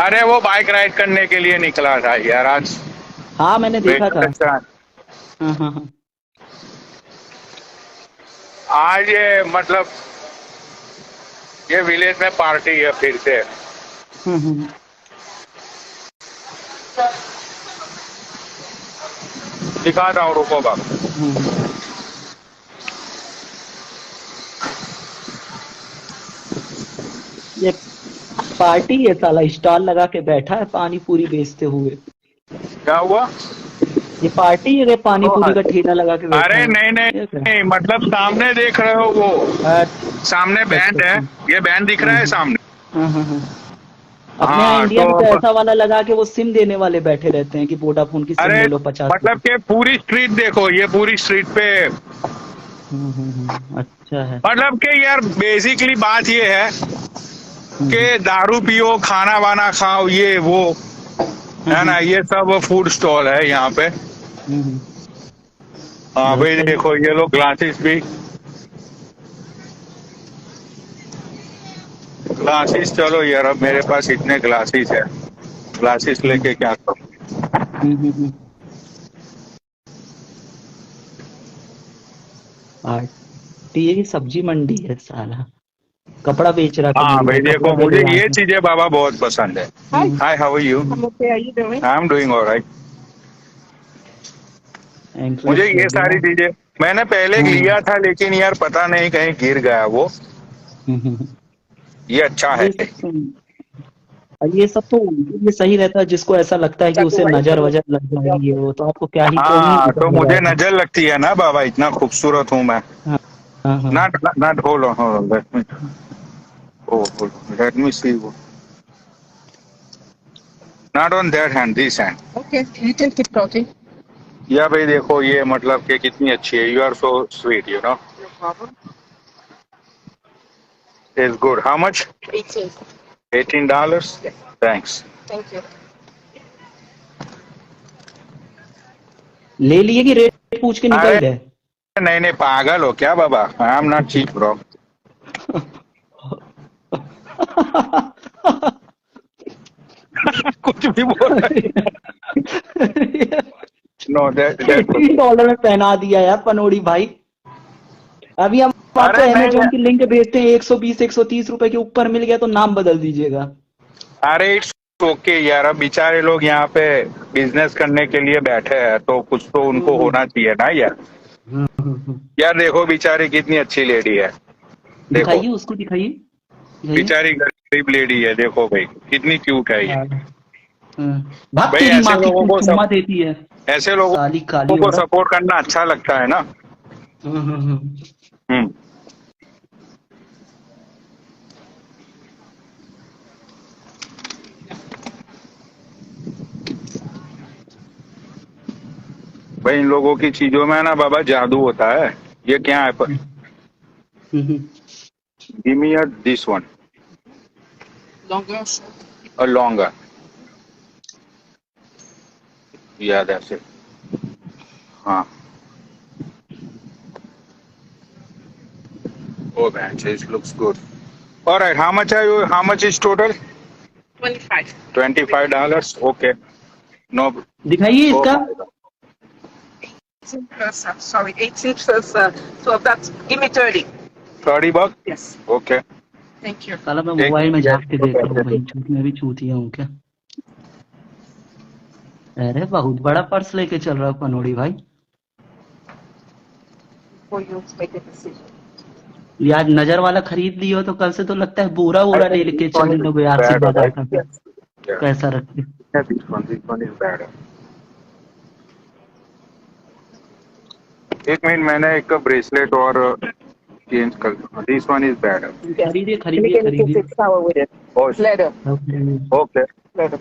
अरे वो bike ride करने के लिए निकला था यार आज। हाँ मैंने देखा था। अच्छा, हाँ हाँ हाँ। आज ये मतलब ये विलेज में पार्टी है फिर से। हम्म। दिखाता हूँ, रुको बाबू। हम्म। ये पार्टी है साला, स्टॉल लगा के बैठा है पानी पूरी बेचते हुए। क्या हुआ? ये पार्टी है, ये पानी ओ, पूरी का ठेला लगा के बैठा अरे है। नहीं नहीं ये क्या? नहीं, मतलब सामने देख रहे हो वो अच्छा सामने अच्छा बैंड है। अच्छा। ये बैंड दिख रहा है सामने। हाँ। अपने यहाँ हाँ इंडिया तो में तो ऐसा वाला लगा के वो सिम देने वाले बैठे रहते हैं कि वोडाफोन की सिम अरे ले लो 50 रुपए। मतलब कि पूरी स्ट्रीट देखो, ये पूरी स्ट्रीट पे अच्छा है। मतलब कि यार बेसिकली बात ये है कि हम्म दारू पियो, खाना वाना खाओ, ये वो हम्म है हम्म ना, ये सब फूड स्टॉल है यहाँ पे। हम्म, हाँ बहुत भाई सही। देखो ये लोग ग्लासेस भी, ग्लासेस, चलो यार अब मेरे पास इतने ग्लासेस है, ग्लासेस हम्म लेके क्या करूँ। हम्म। पार्टी ये सब्जी मंडी है साला, कपड़ा बेच रहा हाँ कबूल भाई भाई, देखो कपड़ा ले लो मुझे यहाँ ये से। चीजें बाबा बहुत पसंद है। Hi, hi, how are you? I'm okay. How you doing? I am doing alright. मुझे एंकलेट्स ले ये लो सारी आप। चीजें मैंने पहले हाँ लिया था, लेकिन यार पता नहीं कहीं गिर गया वो। हम्म। ये अच्छा है। ये सब तो, ये सब तो ये सही रहता है जिसको ऐसा लगता है कि Exactly उसे right. नजर वजर लग जाएगी, वो तो आपको क्या ही कहीं हाँ ऊपर तो ले मुझे जाएगा। नजर लगती है ना बाबा, इतना खूबसूरत हूँ मैं। हाँ हाँ। Not not hold on, let me see वो, not on that hand, this hand. Okay, you can keep talking. या भाई देखो ये मतलब कि कितनी अच्छी है, you are so sweet, you know. No problem. Is good, how much? 18. $18। Yes. Thanks. Thank you. ले लिए कि रेट पूछ के निकल अरे गए। नहीं नहीं, पागल हो क्या बाबा, I am not cheap bro. कुछ भी बोल रहे। नो दैट $18 में पहना दिया यार पनोड़ी भाई। अभी हम आपको अरे नहीं अमेजोन की लिंक भेजते हैं, 120 130 रुपए के ऊपर मिल गया तो नाम बदल दीजिएगा। अरे इट्स ओके यार, अब बेचारे लोग यहाँ पे बिजनेस करने के लिए बैठे हैं तो कुछ तो उनको हम्म होना चाहिए ना यार। हम्म। यार देखो बेचारी कितनी अच्छी लेडी है, देखो दिखाइए उसको, दिखाइए दिखाइए। बेचारी गरीब लेडी है, देखो भाई कितनी क्यूट है ये। भाग भाई तेरी ऐसे माँ की, लोगों तू को चुम्मा सब, देती है ऐसे लोगों साली काली को औरत। सपोर्ट करना अच्छा लगता है ना। हम्म। हम्म। भाई इन लोगों की चीजों में ना बाबा जादू होता है। ये क्या है पर, hmm. Give me this one, Longer or short? Uh longer, या दैट्स इट। हाँ, oh man, it looks good. All right, how much are you? How much is total? 25. $25. Okay. No. दिखाइए Oh इसका। my God. 18 plus, sorry, 18 plus 12. That's, give me 30. $30? Yes. Okay. Thank you. साला मैं Take mobile में care. झांक के देख रहा हूँ भाई, झूठ में भी चूतिया हूँ क्या। अरे बहुत बड़ा पर्स लेके चल रहा है पनोड़ी भाई। For you to make a decision. ये आज नजर वाला खरीद लियो तो कल से तो लगता है बोरा I वोरा ले think this लेके one चलने is लोगे आरसी bad, बाजार right? का। Yes. Yeah. पैसा रख के। Yeah, this one is bad. एक मिनट, मैंने एक ब्रेसलेट और चेंज कर, दिस वन इज बैड। खरीदिए Let me खरीदिए get into खरीदिए। 6 hour with it. Oh, Leather. okay. Leather.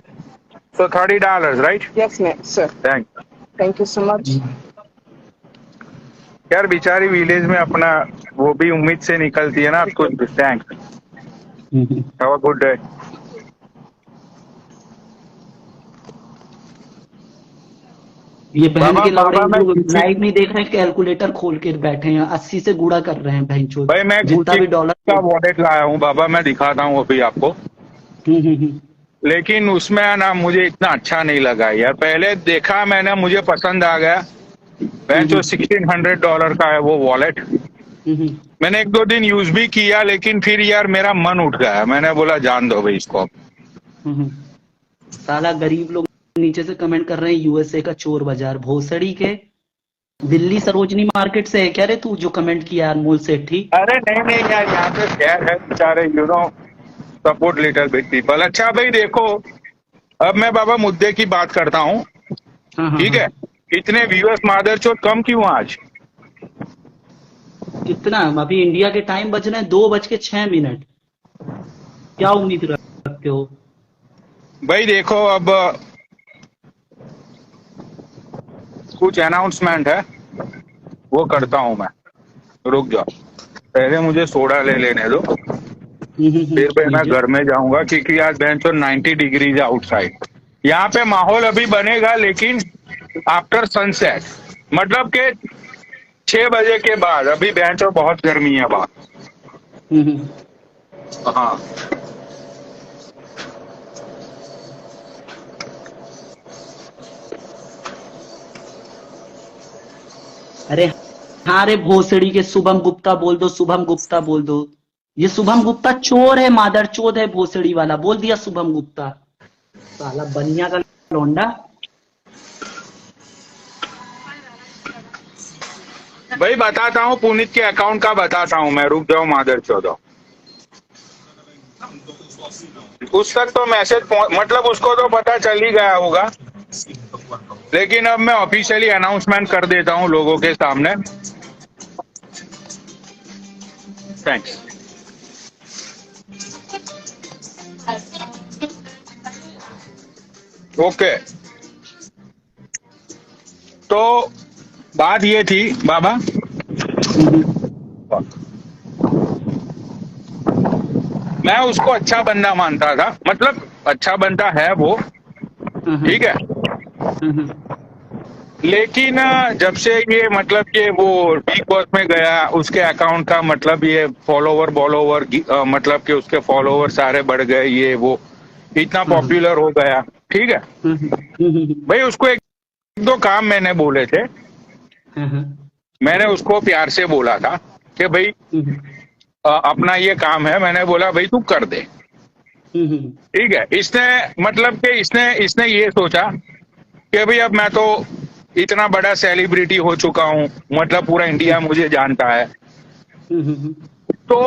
So $30, right? Yes, ma'am, sir. Thanks. Thank you so much. यार बेचारी विलेज में अपना वो भी उम्मीद से निकलती है ना कुछ। Thanks, have a good day. ये बहन बाबा के लौड़े बाबा मैं जो किसी लाइव नहीं देख रहे हैं, कैलकुलेटर खोल के बैठे हैं, 80 से गुणा कर रहे हैं बहनचोद, भाई मैं झूठा किसी भी डॉलर का में। वॉलेट लाया हूँ बाबा, मैं दिखाता हूँ अभी आपको। हम्म। लेकिन उसमें ना मुझे इतना अच्छा नहीं लगा यार। पहले देखा मैंने, मुझे पसंद आ गया। मैं जो हम्म। $1600 का है वो वॉलेट, हम्म। मैंने एक दो दिन यूज भी किया, लेकिन फिर यार मेरा मन उठ गया। मैंने बोला जान दो भाई इसको। हम्म। साला गरीब लोग नीचे से कमेंट कर रहे हैं, यूएसए का चोर बाजार भोसड़ी के। दिल्ली सरोजनी मार्केट से है क्या रे तू, जो कमेंट किया अनमोल सेठी? अरे नहीं नहीं यार, यहाँ पे खैर है बेचारे, सपोर्ट लिटिल बिट पीपल। अच्छा भाई देखो, अब मैं बाबा मुद्दे की बात करता हूँ। हाँ हाँ ठीक हाँ। है, इतने व्यूअर्स मादरचोद कम क्यों आज? कितना अभी इंडिया के टाइम बज रहे हैं 2:06। क्या उम्मीद रखते हो? भाई देखो, अब कुछ अनाउंसमेंट है, वो करता हूँ मैं। रुक जाओ, पहले मुझे सोडा ले लेने दो, फिर भाई मैं लीजिए। घर में जाऊंगा, क्योंकि आज बेंचो 90 डिग्रीज आउटसाइड। यहाँ पे माहौल अभी बनेगा, लेकिन आफ्टर सनसेट, मतलब के 6 बजे के बाद। अभी बेंचो बहुत गर्मी है बाहर। हम्म। हाँ, अरे हाँ रे भोसड़ी के, शुभम गुप्ता बोल दो, शुभम गुप्ता बोल दो। ये शुभम गुप्ता चोर है, मादर चोद है, भोसड़ी वाला बोल दिया शुभम गुप्ता। साला बनिया का लौंडा। भाई बताता हूँ, पुनीत के अकाउंट का बताता हूँ मैं। रुक जाओ मादर चौदह, उस तक तो मैसेज मतलब उसको तो पता चल ही गया होगा, लेकिन अब मैं ऑफिशियली अनाउंसमेंट कर देता हूँ लोगों के सामने। थैंक्स। ओके, तो बात ये थी बाबा, मैं उसको अच्छा बंदा मानता था, मतलब अच्छा बंदा है वो, ठीक है। लेकिन जब से ये मतलब कि वो बिग बॉस में गया, उसके अकाउंट का मतलब ये फॉलोवर मतलब कि उसके फॉलोवर सारे बढ़ गए, ये वो इतना पॉपुलर हो गया, ठीक है। भाई उसको एक दो काम मैंने बोले थे, मैंने उसको प्यार से बोला था कि भाई अपना ये काम है, मैंने बोला भाई तू कर दे, ठीक है। इसने मतलब कि इसने ये सोचा कि भाई अब मैं तो इतना बड़ा सेलिब्रिटी हो चुका हूँ, मतलब पूरा इंडिया मुझे जानता है। तो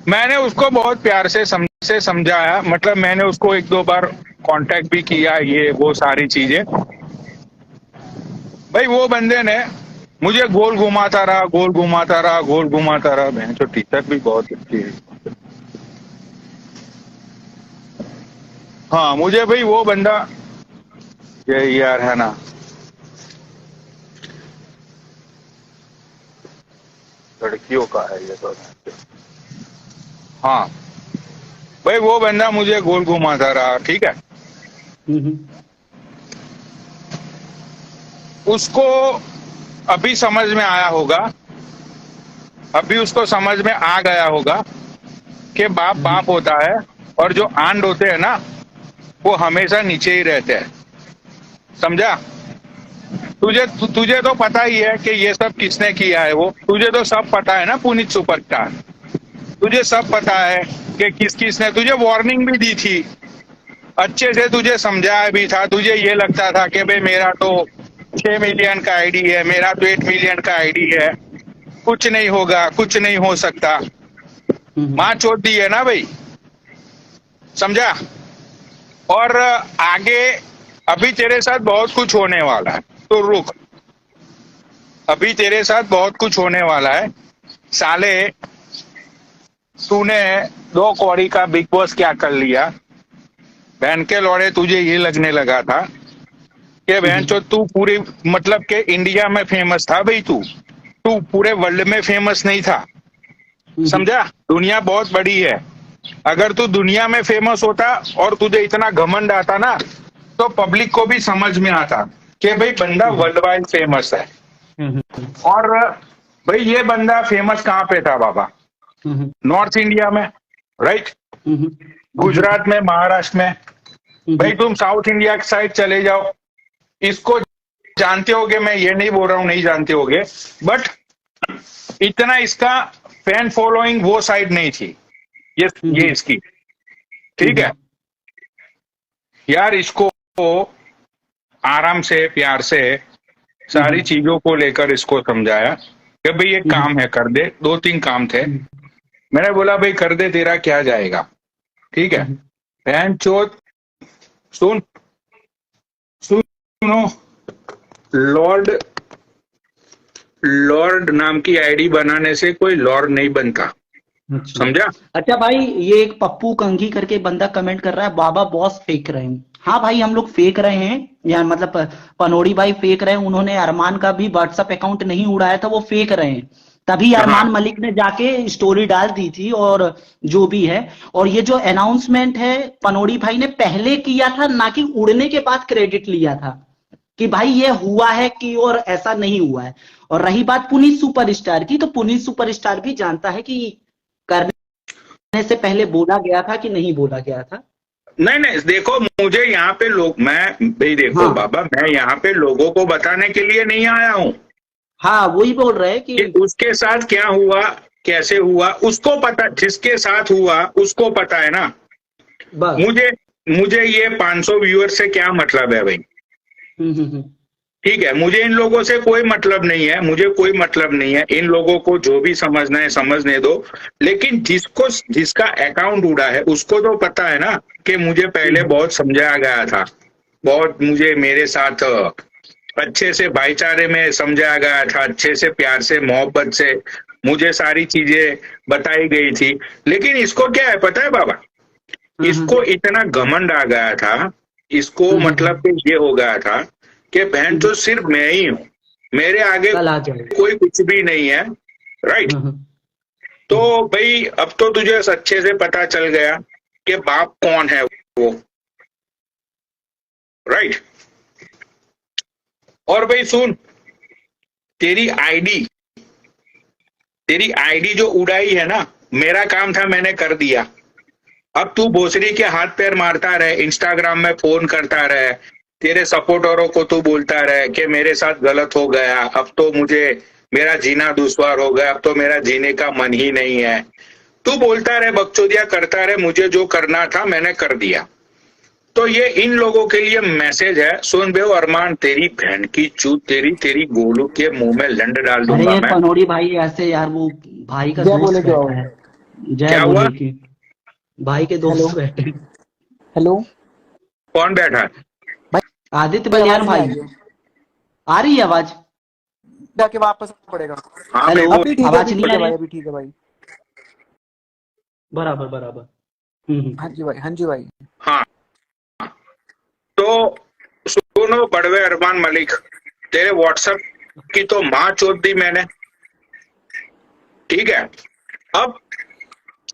मैंने उसको बहुत प्यार से समझाया, मतलब मैंने उसको एक दो बार कांटेक्ट भी किया, ये वो सारी चीजें। भाई वो बंदे ने मुझे गोल घुमाता रहा। बहन जो टीचर भी बहुत अच्छी है। हाँ, मुझे भाई वो बंदा, ये यार है ना, लड़कियों का है ये तो। हाँ भाई, वो बंदा मुझे गोल घुमाता रहा, ठीक है। उसको अभी समझ में आया होगा, अभी उसको समझ में आ गया होगा कि बाप बाप होता है, और जो आंड होते हैं ना वो हमेशा नीचे ही रहते हैं, समझा। तुझे तो पता ही है कि ये सब किसने किया है, वो तुझे तो सब पता है ना पुनीत सुपरस्टार। तुझे सब पता है कि किस किस ने तुझे वार्निंग भी दी थी, अच्छे से तुझे समझाया भी था। तुझे ये लगता था कि भाई मेरा तो 6 मिलियन का आईडी है, मेरा तो 8 मिलियन का आईडी है, कुछ नहीं होगा, कुछ नहीं हो सकता। माँ चोद दी है ना भाई, समझा। और आगे अभी तेरे साथ बहुत कुछ होने वाला है, तो रुक, अभी तेरे साथ बहुत कुछ होने वाला है साले। तूने 2 कौड़ी का बिग बॉस क्या कर लिया, बहन के लौड़े। तुझे ये लगने लगा था कि बहन चो तू पूरे मतलब के इंडिया में फेमस था भाई, तू पूरे वर्ल्ड में फेमस नहीं था, समझा। दुनिया बहुत बड़ी है, अगर तू दुनिया में फेमस होता और तुझे इतना घमंड आता ना तो पब्लिक को भी समझ में आता कि भाई बंदा वर्ल्ड वाइड फेमस है। और भाई ये बंदा फेमस कहाँ पे था बाबा? नॉर्थ इंडिया में, राइट? गुजरात में, महाराष्ट्र में। भाई तुम साउथ इंडिया की साइड चले जाओ, इसको जानते होगे, मैं ये नहीं बोल रहा हूं नहीं जानते होगे, बट इतना इसका फैन फॉलोइंग वो साइड नहीं थी, ये इसकी, ठीक है यार। इसको आराम से प्यार से सारी चीजों को लेकर इसको समझाया कि भाई एक काम है, कर दे। 2-3 काम थे, मैंने बोला भाई कर दे, तेरा क्या जाएगा, ठीक है। बहन चोद सुनो, लॉर्ड नाम की आईडी बनाने से कोई लॉर्ड नहीं बनता, समझा? अच्छा भाई, ये एक पप्पू कंघी करके बंदा कमेंट कर रहा है, बाबा बॉस फेंक रहे हैं। हाँ भाई, हम लोग फेंक रहे हैं, या मतलब पनोड़ी भाई फेंक रहे हैं। उन्होंने अरमान का भी व्हाट्सएप अकाउंट नहीं उड़ाया था, वो फेंक रहे हैं। तभी अरमान मलिक ने जाके स्टोरी डाल दी थी, और जो भी है। और ये जो अनाउंसमेंट है पनोड़ी भाई ने पहले किया था, ना कि उड़ने के बाद क्रेडिट लिया था कि भाई ये हुआ है कि, और ऐसा नहीं हुआ है। और रही बात पुनीत सुपरस्टार की, तो पुनीत सुपरस्टार भी जानता है कि करने से पहले बोला गया था कि नहीं बोला गया था। नहीं, देखो मुझे यहाँ पे भाई देखो बाबा, मैं यहाँ पे लोगों को बताने के लिए नहीं आया हूँ। हाँ, वही बोल रहे हैं कि उसके साथ क्या हुआ, कैसे हुआ, उसको पता, जिसके साथ हुआ उसको पता है ना। मुझे ये 500 व्यूअर से क्या मतलब है भाई? ठीक है, मुझे इन लोगों से कोई मतलब नहीं है, मुझे कोई मतलब नहीं है। इन लोगों को जो भी समझना है समझने दो, लेकिन जिसका अकाउंट उड़ा है उसको तो पता है ना कि मुझे पहले बहुत समझाया गया था, बहुत मुझे मेरे साथ अच्छे से भाईचारे में समझाया गया था, अच्छे से प्यार से मोहब्बत से मुझे सारी चीजें बताई गई थी। लेकिन इसको क्या है पता है बाबा? इसको इतना घमंड आ गया था, इसको मतलब कि ये हो गया था कि बहन तो सिर्फ मैं ही हूं, मेरे आगे कोई कुछ भी नहीं है, राइट? तो भाई अब तो तुझे अच्छे से पता चल गया कि बाप कौन है वो, राइट? और भाई सुन, तेरी आईडी जो उड़ाई है ना, मेरा काम था, मैंने कर दिया। अब तू भोसड़ी के हाथ पैर मारता रहे, इंस्टाग्राम में फोन करता रहे, तेरे सपोर्टरों को तू बोलता रहे कि मेरे साथ गलत हो गया, अब तो मेरा जीना दुश्वार हो गया, अब तो मेरा जीने का मन ही नहीं है। तू बोलता रहे, बकचोदिया करता रहे, मुझे जो करना था मैंने कर दिया। तो ये इन लोगों के लिए मैसेज है। सुन बे अरमान, तेरी बहन की चूत, तेरी गोलू के मुंह में लंड डाल दूंगा मैं। पनोड़ी भाई ऐसे यार, वो भाई का दोस्त बैठा है, जय बोले की भाई के दोस्त बैठे। हेलो, कौन बैठा है? आदित्य बलियान भाई, आ रही है आवाज? जाके वापस पड़ेगा। हेलो, आवाज नहीं आ रही? अभी ठीक है भाई, बराबर। हाँ जी भाई, हाँ जी भाई। हाँ, तो सुनो बड़वे अरमान मलिक, तेरे व्हाट्सएप की तो माँ चोद दी मैंने, ठीक है? अब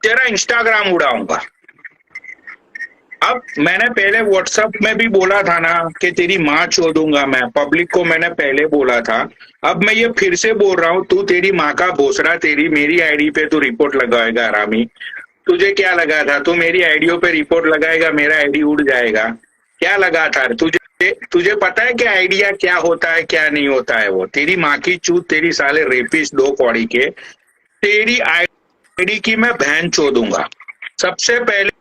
तेरा इंस्टाग्राम उड़ाऊंगा। अब मैंने पहले व्हाट्सएप में भी बोला था ना कि तेरी माँ चोदूंगा मैं, पब्लिक को मैंने पहले बोला था। अब मैं ये फिर से बोल रहा हूँ, तू तेरी माँ का भोसड़ा, मेरी आईडी पे तू रिपोर्ट लगाएगा हरामी। तुझे क्या लगा था तू मेरी आईडियो पे रिपोर्ट लगाएगा, मेरा आईडी उड़ जाएगा? क्या लगा था तुझे पता है कि आइडिया क्या होता है क्या नहीं होता है? वो तेरी माँ की चूत, तेरी साले रेपिस्ट 2 कौड़ी के, तेरी आईडी की मैं बहन चोदूंगा। सबसे पहले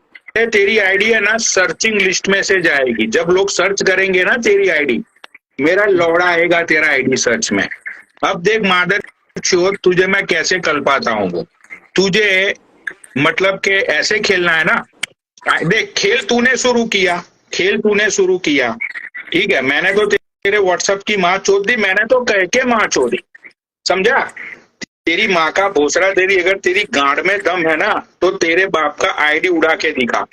तेरी आईडी है ना सर्चिंग लिस्ट में से जाएगी। जब लोग सर्च करेंगे ना तेरी आईडी, मेरा लौड़ा आएगा तेरा आईडी सर्च में। अब देख मादर चोद, तुझे मैं कैसे कल पाता हूँ। वो तुझे मतलब के ऐसे खेलना है ना। देख, खेल तूने शुरू किया, ठीक है? मैंने तो तेरे व्हाट्सएप की माँ चोद दी, मैंने तो कह के माँ चोदी, समझा? तेरी माँ का भोसड़ा, अगर तेरी गांड में दम है ना तो तेरे बाप का आईडी उड़ा के दिखा।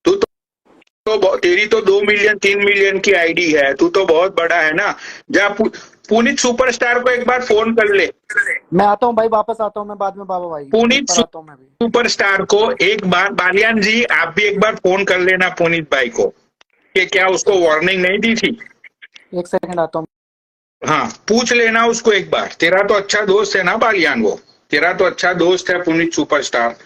तू तो तेरी तो 2 मिलियन 3 मिलियन की आईडी है, तू तो बहुत बड़ा है ना। जा पुनीत सुपरस्टार को एक बार फोन कर ले। मैं आता हूँ भाई, वापस आता हूँ मैं बाद में बाबा भाई। पुनीत सुपरस्टार को एक बार, बालियान जी आप भी एक बार फोन कर लेना पुनीत भाई को, कि क्या उसको वार्निंग नहीं दी थी? एक सेकंड आता हूँ। हाँ, पूछ लेना उसको एक बार। तेरा तो अच्छा दोस्त है ना बालियान, वो तेरा तो अच्छा दोस्त है पुनीत सुपरस्टार।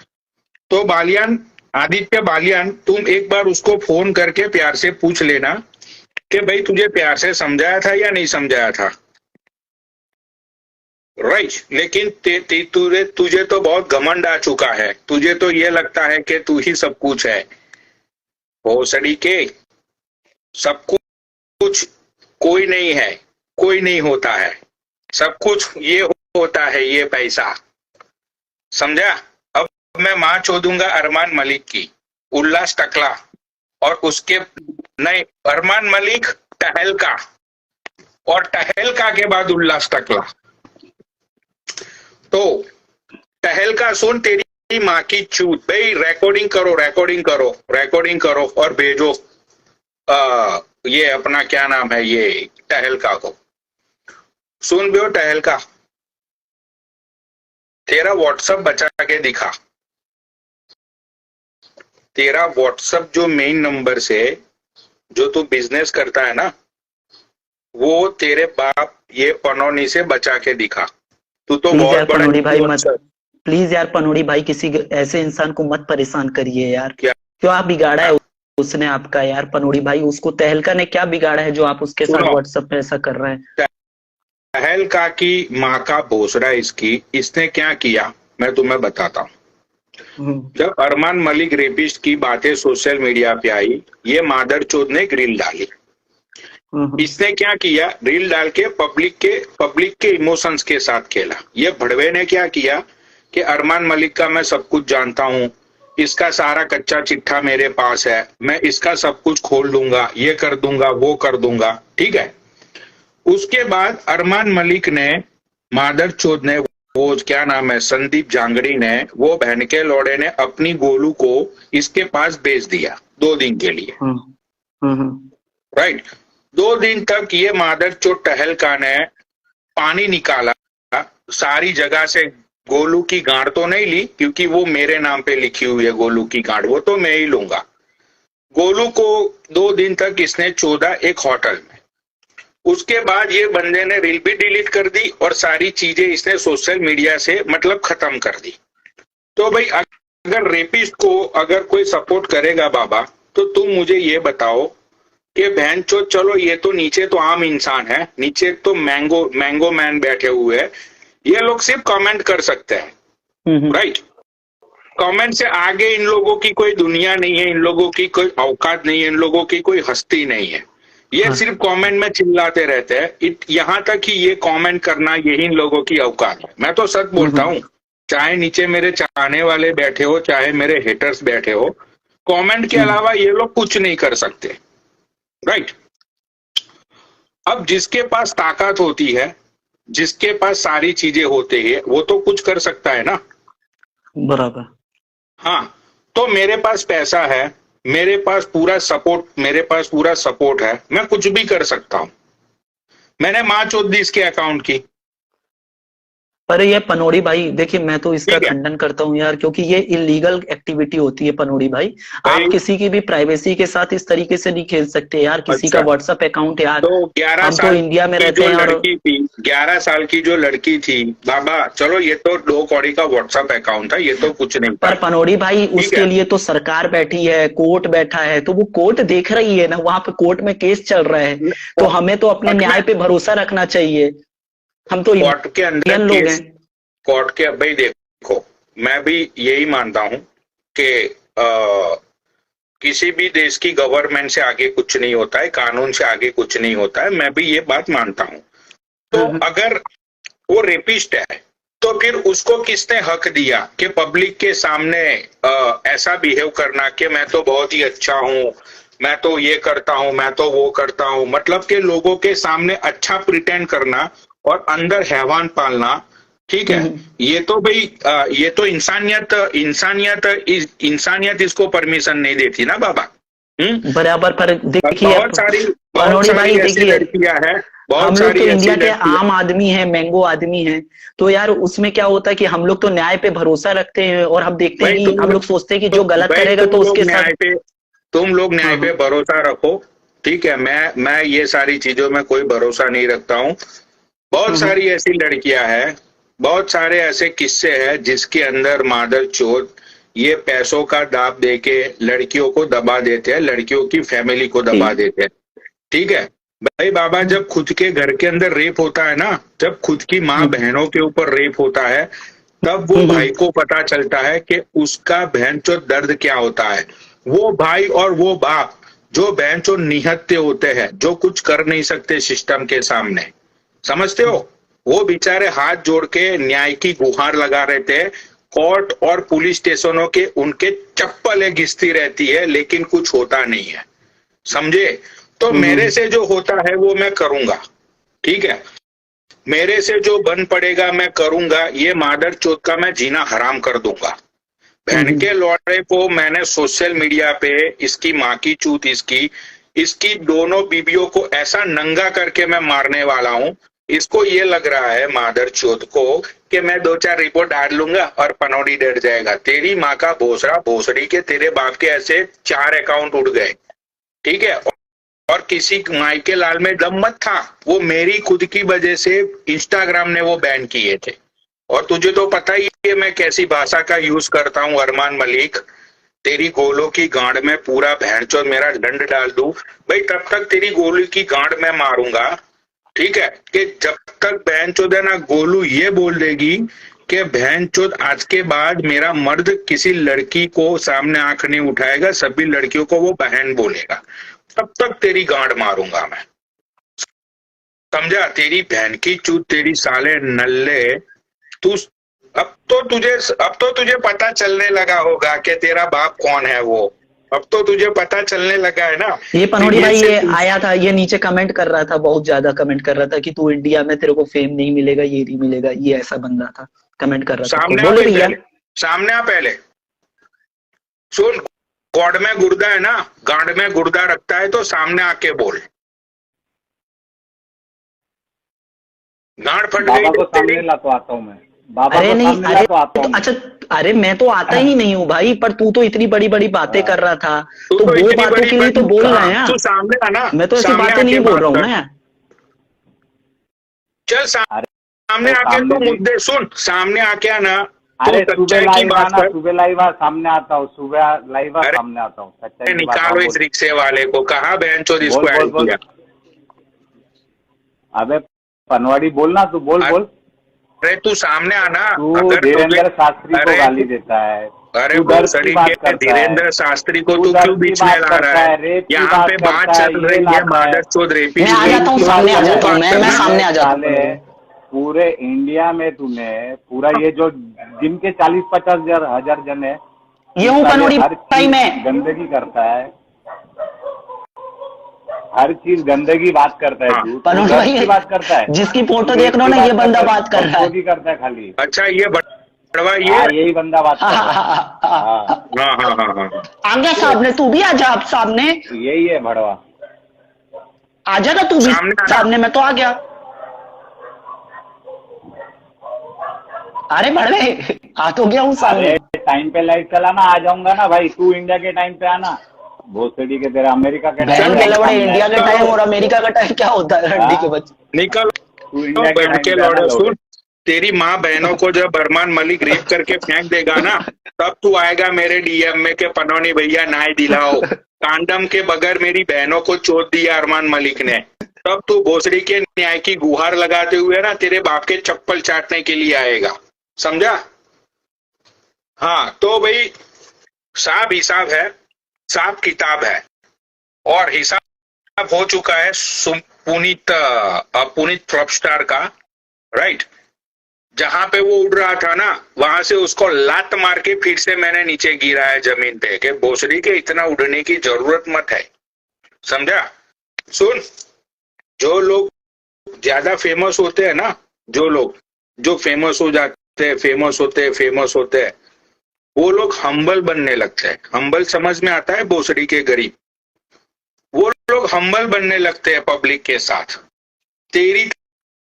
तो बालियान, आदित्य बालियान, तुम एक बार उसको फोन करके प्यार से पूछ लेना कि भाई तुझे प्यार से समझाया था या नहीं समझाया था, राइट। लेकिन तुझे तो बहुत घमंड आ चुका है, तुझे तो ये लगता है कि तू ही सब कुछ है। भोसड़ी के, सब कुछ कोई नहीं है, कोई नहीं होता है, सब कुछ ये होता है, ये पैसा, समझा? अब मैं मां चोदूंगा अरमान मलिक की, उल्लास टकला, और उसके नहीं, अरमान मलिक, टहलका, और टहलका के बाद उल्लास टकला। तो टहलका सुन तेरी माँ की चूत भाई, रिकॉर्डिंग करो, रिकॉर्डिंग करो, रिकॉर्डिंग करो और भेजो ये अपना क्या नाम है, ये टहलका को। सुन बे टहलका, तेरा व्हाट्सएप बचा के दिखा, तेरा व्हाट्सएप जो मेन नंबर से जो तू बिजनेस करता है ना, वो तेरे बाप ये पनौनी से बचा के दिखा। तू तो प्लीज बहुत यार बड़ा पनोड़ी भाई मत, influencer। प्लीज यार पनोड़ी भाई किसी ऐसे इंसान को मत परेशान करिए यार। क्या? क्यों आप बिगाड़ा है उसने आपका यार पनोड़ी भाई? उसको तहलका ने क्या बिगाड़ा है जो आप उसके साथ सुनो, व्हाट्सएप पे ऐसा कर रहे हैं? टहलका की माँ का भोसड़ा इसकी, इसने क्या किया मैं तुम्हें बताता हूँ। जब अरमान मलिक रेपिस्ट की बातें सोशल मीडिया पे आई, ये मादरचोद ने एक रील डाली। इसने क्या किया, रील डाल के पब्लिक के इमोशंस के साथ खेला। ये भड़वे ने क्या किया कि अरमान मलिक का मैं सब कुछ जानता हूँ, इसका सारा कच्चा चिट्ठा मेरे पास है, मैं इसका सब कुछ खोल दूंगा, ये कर दूंगा, वो कर दूंगा, ठीक है। उसके बाद अरमान मलिक ने, मादरचोद ने, वो क्या नाम है, संदीप जांगड़ी ने, वो बहन के लौड़े ने अपनी गोलू को इसके पास भेज दिया 2 दिन के लिए, राइट। 2 दिन तक ये मादरचोद टहलका ने पानी निकाला, सारी जगह से गोलू की गांड तो नहीं ली, क्योंकि वो मेरे नाम पे लिखी हुई है गोलू की गांड, वो तो मैं ही लूंगा। गोलू को 2 दिन तक इसने चोदा एक होटल में। उसके बाद ये बंदे ने रील भी डिलीट कर दी और सारी चीजें इसने सोशल मीडिया से मतलब खत्म कर दी। तो भाई अगर रेपिस्ट को अगर कोई सपोर्ट करेगा बाबा, तो तुम मुझे ये बताओ कि बहन चो, चलो ये तो नीचे तो आम इंसान है, नीचे तो मैंगो मैन बैठे हुए हैं, ये लोग सिर्फ कमेंट कर सकते हैं, राइट। कमेंट से आगे इन लोगों की कोई दुनिया नहीं है, इन लोगों की कोई औकात नहीं है, इन लोगों की कोई हस्ती नहीं है। ये सिर्फ कमेंट में चिल्लाते रहते हैं। यहाँ तक कि ये कमेंट करना यही इन लोगों की औकात है। मैं तो सच बोलता हूँ, चाहे नीचे मेरे चाहने वाले बैठे हो, चाहे मेरे हेटर्स बैठे हो, कमेंट के अलावा ये लोग कुछ नहीं कर सकते, राइट। अब जिसके पास ताकत होती है, जिसके पास सारी चीजें होती है, वो तो कुछ कर सकता है ना, बराबर। हाँ, तो मेरे पास पैसा है, मेरे पास पूरा सपोर्ट है, मैं कुछ भी कर सकता हूं। मैंने मां चोद दी इसके अकाउंट की। अरे ये पनोड़ी भाई देखिए, मैं तो इसका खंडन करता हूँ यार, क्योंकि ये इलीगल एक्टिविटी होती है पनोड़ी भाई। आप किसी की भी प्राइवेसी के साथ इस तरीके से नहीं खेल सकते यार। किसी का व्हाट्सएप अकाउंट यार, तो 11 हम तो इंडिया में रहते हैं। और 11 साल की जो लड़की थी बाबा, चलो ये तो 2 कौड़ी का व्हाट्सएप अकाउंट था, ये तो कुछ नहीं। पर पनोड़ी भाई उसके लिए तो सरकार बैठी है, कोर्ट बैठा है, तो वो कोर्ट देख रही है ना, वहां पे कोर्ट में केस चल रहा है, तो हमें तो अपने न्याय पे भरोसा रखना चाहिए। हम तो कोर्ट के अंदर लोग हैं। कोर्ट के, भाई देखो, मैं भी यही मानता हूं कि किसी भी देश की गवर्नमेंट से आगे कुछ नहीं होता है, कानून से आगे कुछ नहीं होता है, मैं भी ये बात मानता हूं। तो अगर वो रेपिस्ट है, तो फिर उसको किसने हक दिया कि पब्लिक के सामने ऐसा बिहेव करना कि मैं तो बहुत ही अच्छा हूं, मैं तो ये करता हूं, मैं तो वो करता हूं, मतलब कि लोगों के सामने अच्छा प्रिटेंड करना और अंदर हैवान पालना, ठीक है। ये तो भाई ये तो इंसानियत इसको परमिशन नहीं देती ना बाबा। बराबर। पर देखिए बहुत सारी भाई, देखिए लड़कियां हैं, हम लोग तो इंडिया के आम आदमी हैं, मैंगो आदमी हैं, तो यार उसमें क्या होता है कि हम लोग तो न्याय पे भरोसा रखते हैं और हम देखते हैं, हम लोग सोचते हैं कि जो गलत करेगा तो उसके साथ। तुम लोग न्याय पे भरोसा रखो, ठीक है, मैं ये सारी चीजों में कोई भरोसा नहीं रखता हूँ। बहुत सारी ऐसी लड़कियां हैं, बहुत सारे ऐसे किस्से हैं जिसके अंदर मादर चोद ये पैसों का दाब देके लड़कियों को दबा देते हैं, लड़कियों की फैमिली को दबा देते हैं। ठीक है भाई बाबा, जब खुद के घर के अंदर रेप होता है ना, जब खुद की माँ बहनों के ऊपर रेप होता है, तब वो भाई को पता चलता है कि उसका बहनचोद दर्द क्या होता है। वो भाई और वो बाप जो बहनचोद निहत्थे होते हैं, जो कुछ कर नहीं सकते सिस्टम के सामने, समझते हो, वो बेचारे हाथ जोड़ के न्याय की गुहार लगा रहे थे। कोर्ट और पुलिस स्टेशनों के उनके चप्पलें घिसती रहती है, लेकिन कुछ होता नहीं है, समझे। तो मेरे से जो होता है वो मैं करूंगा, ठीक है, मेरे से जो बन पड़ेगा मैं करूंगा। ये मादर चोद का मैं जीना हराम कर दूंगा। बहन के लौड़े को मैंने सोशल मीडिया पे इसकी माँ की चूत, इसकी दोनों बीबियों को ऐसा नंगा करके मैं मारने वाला हूं। इसको ये लग रहा है मादर चोद को कि मैं 2-4 रिपोर्ट डाल लूंगा और पनौड़ी डर जाएगा। तेरी माँ का भोसड़ा भोसड़ी के, तेरे बाप के ऐसे 4 अकाउंट उड़ गए, ठीक है, और किसी मायके लाल में दम मत था। वो मेरी खुद की वजह से इंस्टाग्राम ने वो बैन किए थे। और तुझे तो पता ही है मैं कैसी भाषा का यूज करता हूँ अरमान मलिक। तेरी गोलों की गांड में पूरा भैंचोद मेरा डंड डाल दूं भाई, तब तक तेरी गोली की गांड में मारूंगा, ठीक है। कि जब तक भैंचोद है ना गोलू ये बोल देगी कि भैंचोद आज के बाद मेरा मर्द किसी लड़की को सामने आंख नहीं उठाएगा, सभी लड़कियों को वो बहन बोलेगा, तब तक तेरी गांड मारूंगा मैं, समझा। तेरी बहन की चूत, तेरी साले नल्ले, तू अब तो तुझे पता चलने लगा होगा कि तेरा बाप कौन है। वो अब तो तुझे पता चलने लगा है ना। ये पनौड़ी भाई ये आया था, ये नीचे कमेंट कर रहा था, बहुत ज्यादा कमेंट कर रहा था कि तू इंडिया में तेरे को फेम नहीं मिलेगा, ये नहीं मिलेगा, ये ऐसा बंदा था, कमेंट कर रहा था। बोलो भैया, सामने आ पहले सुन। गॉड में गुर्दा है ना, गांड में गुर्दा रखता है तो सामने आके बोल। गांड फट गई को सामने ला तो आता हूँ मैं, बाबा अरे को नहीं, सामने ला तो आता हूँ। अच्छा, अरे मैं तो आता ही नहीं हूँ भाई, पर तू तो इतनी बड़ी बड़ी बातें कर रहा था, तो वो बातों के लिए तो बोल रहे हैं। तू सामने आना, मैं तो ऐसी बातें नहीं बोल रहा हूँ ना। चल सामने आके तो मुद्दे सुन, सामने आके आना। अरे सुबह लाइव आना, सुबह लाइव आ, सामने आता हूँ, सुबह लाइव आ, सामने आता हूँ। सच्चाई निकालो इस रिक्शे वाले को, कहाँ बहनचोद इसको ऐड किया। अबे पनवाड़ी बोलना, तू बोल। अरे तू सामने आना। तू धीरेन्द्र शास्त्री को गाली देता है। अरे भोसड़ी के धीरेन्द्र शास्त्री को तू क्यों बीच में ला रहा है? यहाँ पे बात चल रही है मादर चोद रेपी। मैं आ जाता हूँ, सामने आ जाता हूँ, मैं सामने आ जाता हूँ। पूरे इंडिया में तूने पूरा ये जो जिम के 40-50 हजार जन है, ये हूँ पनौड़ी भाई, मैं गंदगी करता है, हर चीज गंदगी बात करता है। तू पनौड़ी भाई बात करता है, जिसकी फोटो देख रहा हूँ ना, ये बंदा बात कर रहा है, करता है खाली। अच्छा ये बड़वा, ये यही बंदा बात कर रहा है। हाँ। आगे सामने, तू भी आ जा आप सामने। यही है भड़वा, आ जाएगा तू भी सामने, मैं तो आ गया। अरे बड़वे आ तो गया हूँ सामने। टाइम पे लाइट चलाना, आ जाऊंगा ना भाई। तू इंडिया के टाइम पे आना, भोसड़ी के तेरा अमेरिका के टाइम। इंडिया का टाइम और अमेरिका का टाइम क्या होता है? हड्डी के बच्चे निकल। तू इंडिया के लौड़े सुन, तेरी माँ बहनों को जब अरमान मलिक रेप करके फेंक देगा ना, तब तू आएगा मेरे डीएम में के पनौनी भैया न्याय दिलाओ, कांडम के बगैर मेरी बहनों को चोट दिया अरमान मलिक ने। तब तू भोसड़ी के न्याय की गुहार लगाते हुए ना तेरे बाप के चप्पल चाटने के लिए आएगा, समझा। हाँ तो भाई साहब हिसाब है, साहब किताब है, और हिसाब हो चुका है पुनीत फ्लॉप स्टार का, राइट। जहां पे वो उड़ रहा था ना, वहां से उसको लात मार के फिर से मैंने नीचे गिरा है जमीन पे के भोसड़ी के इतना उड़ने की जरूरत मत है, समझा। सुन, जो लोग ज्यादा फेमस होते हैं ना, जो लोग जो फेमस हो जाते हैं, फेमस होते हैं, वो लोग हम्बल बनने लगते हैं। हम्बल समझ में आता है? भोसड़ी के गरीब, वो लोग हम्बल बनने लगते हैं पब्लिक के साथ। तेरी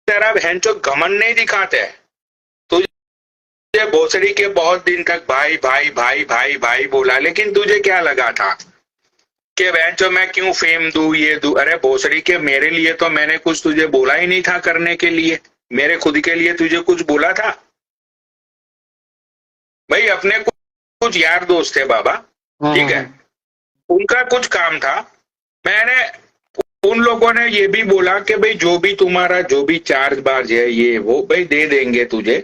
तरह बहनचोद घमंड नहीं दिखाते। तुझे भोसड़ी के बहुत दिन तक भाई भाई भाई भाई भाई बोला, लेकिन तुझे क्या लगा था कि बहनचो मैं क्यों फेम दूं ये दूं। अरे भोसड़ी के, मेरे लिए तो मैंने कुछ तुझे बोला ही नहीं था करने के लिए। मेरे खुद के लिए तुझे कुछ बोला था भाई? अपने कुछ यार दोस्त थे बाबा, ठीक है, उनका कुछ काम था। मैंने उन लोगों ने ये भी बोला कि भाई जो भी तुम्हारा जो भी चार्ज बार्ज है ये वो भाई दे देंगे तुझे।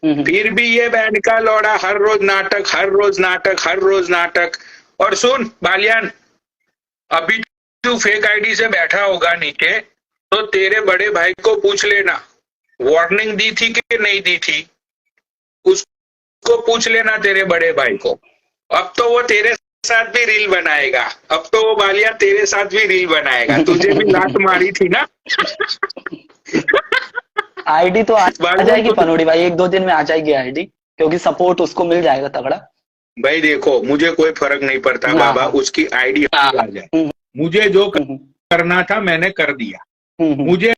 फिर भी ये बहन का लौड़ा हर रोज नाटक, हर रोज नाटक, हर रोज नाटक। और सुन बालियान, अभी तू फेक आईडी से बैठा होगा नीचे, तो तेरे बड़े भाई को पूछ लेना वार्निंग दी थी कि नहीं दी थी, उसको पूछ लेना तेरे बड़े भाई को। अब तो वो तेरे साथ भी रील बनाएगा, अब तो वो बालिया तेरे साथ भी रील बनाएगा। तुझे भी लात मारी थी ना। आईडी तो आ जाएगी तो पनोड़ी भाई, 1-2 दिन में आ जाएगी आईडी, क्योंकि सपोर्ट उसको मिल जाएगा तगड़ा। भाई देखो मुझे कोई फर्क नहीं पड़ता हाँ, बाबा, हाँ। उसकी आईडी आ जाए। मुझे जो करना था मैंने कर दिया। मुझे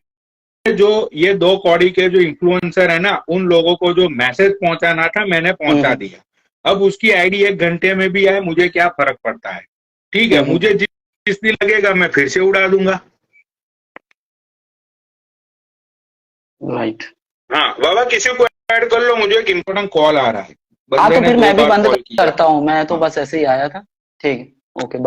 जो ये 2 कौड़ी के जो इन्फ्लुएंसर है ना, उन लोगों को जो मैसेज पहुंचाना था मैंने पहुंचा दिया। अब उसकी आईडी 1 घंटे में भी आए, मुझे क्या फर्क पड़ता है? ठीक है, मुझे जिस दिन लगेगा मैं फिर से उड़ा दूंगा। राइट। हाँ बाबा, किसी को ऐड कर लो, मुझे एक इम्पोर्टेंट कॉल आ रहा है। हाँ बंदे तो ने फिर 2 मैं भी बार बंद कॉल किया। करता हूँ, मैं तो बस ऐसे ही आया था। ठीक है, ओके बाय।